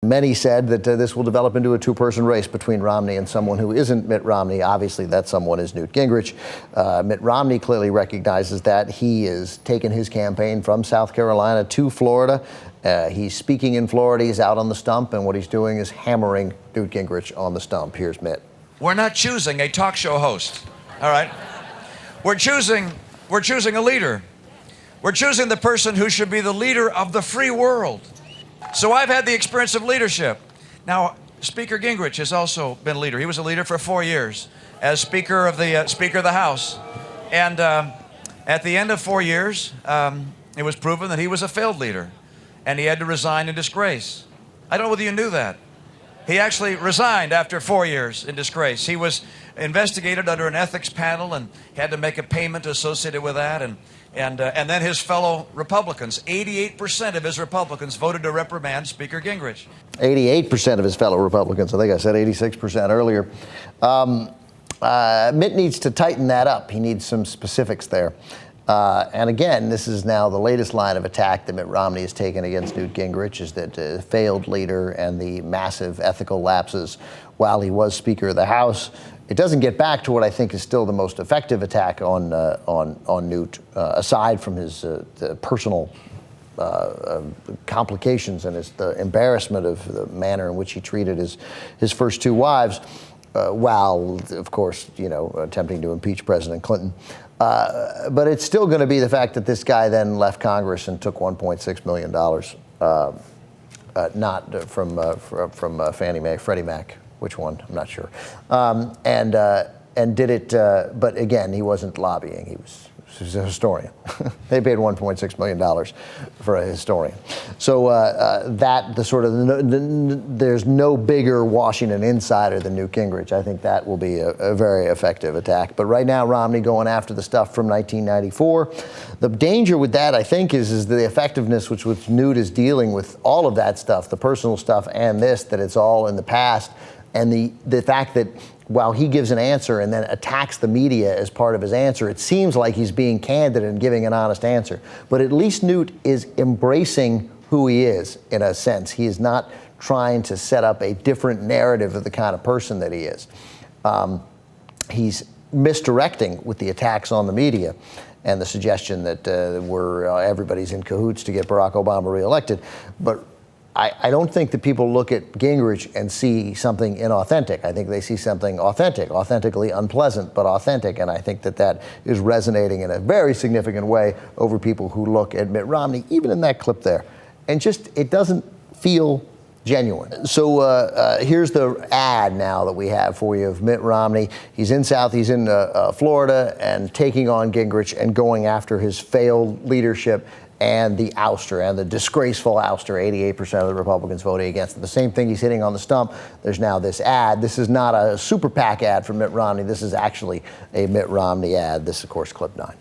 Many said that this will develop into a two-person race between Romney and someone who isn't Mitt Romney. Obviously, that someone is Newt Gingrich. Mitt Romney clearly recognizes that. He is taking his campaign from South Carolina to Florida. He's speaking in Florida. He's out on the stump, and what he's doing is hammering Newt Gingrich on the stump. Here's Mitt. We're not choosing a talk show host, all right? We're choosing a leader. We're choosing the person who should be the leader of the free world. So I've had the experience of leadership. Now, Speaker Gingrich has also been a leader. He was a leader for 4 years as Speaker of the House. And at the end of 4 years, it was proven that he was a failed leader, and he had to resign in disgrace. I don't know whether you knew that. He actually resigned after 4 years in disgrace. He was investigated under an ethics panel and had to make a payment associated with that. And then his fellow Republicans, 88% of his Republicans voted to reprimand Speaker Gingrich. 88% of his fellow Republicans. I think I said 86% earlier. Mitt needs to tighten that up. He needs some specifics there. And again, this is now the latest line of attack that Mitt Romney has taken against Newt Gingrich, is that failed leader and the massive ethical lapses while he was Speaker of the House. It doesn't get back to what I think is still the most effective attack on Newt, aside from his personal complications and the embarrassment of the manner in which he treated his first two wives, while, of course, attempting to impeach President Clinton. But it's still going to be the fact that this guy then left Congress and took $1.6 million, not from Fannie Mae, Freddie Mac. Which one? I'm not sure. And did it, but again, he wasn't lobbying. He was a historian. They paid $1.6 million for a historian. So there's no bigger Washington insider than Newt Gingrich. I think that will be a very effective attack. But right now, Romney going after the stuff from 1994. The danger with that, I think, is the effectiveness which Newt is dealing with all of that stuff, the personal stuff and this, that it's all in the past. And the fact that while he gives an answer and then attacks the media as part of his answer, it seems like he's being candid and giving an honest answer. But at least Newt is embracing who he is, in a sense. He is not trying to set up a different narrative of the kind of person that he is. He's misdirecting with the attacks on the media and the suggestion that everybody's in cahoots to get Barack Obama reelected. But I don't think that people look at Gingrich and see something inauthentic. I think they see something authentic, authentically unpleasant, but authentic. And I think that is resonating in a very significant way over people who look at Mitt Romney, even in that clip there. And just, it doesn't feel genuine. So here's the ad now that we have for you of Mitt Romney. He's in Florida and taking on Gingrich and going after his failed leadership and the ouster, and the disgraceful ouster. 88% of the Republicans voting against it. The same thing he's hitting on the stump. There's now this ad. This is not a super PAC ad for Mitt Romney. This is actually a Mitt Romney ad. This, of course, clip 9.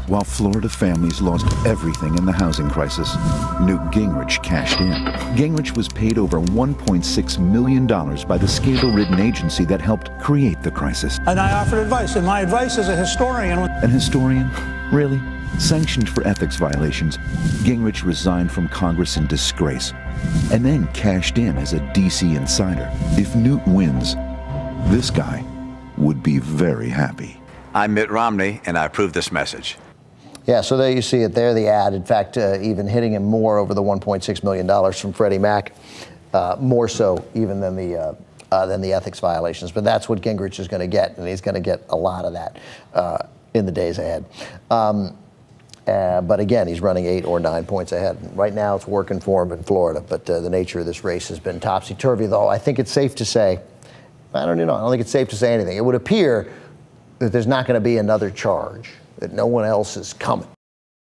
While Florida families lost everything in the housing crisis, Newt Gingrich cashed in. Gingrich was paid over $1.6 million by the scandal-ridden agency that helped create the crisis. And I offered advice, and my advice as a historian. An historian? Really? Sanctioned for ethics violations, Gingrich resigned from Congress in disgrace and then cashed in as a DC insider. If Newt wins, this guy would be very happy. I'm Mitt Romney, and I approve this message. Yeah, so there you see it there, the ad. In fact, even hitting him more over the $1.6 million from Freddie Mac, more so even than the ethics violations. But that's what Gingrich is going to get, and he's going to get a lot of that in the days ahead. But again, he's running 8 or 9 points ahead. Right now, it's working for him in Florida, but the nature of this race has been topsy-turvy, though I think it's safe to say, I don't think it's safe to say anything. It would appear that there's not going to be another charge, that no one else is coming.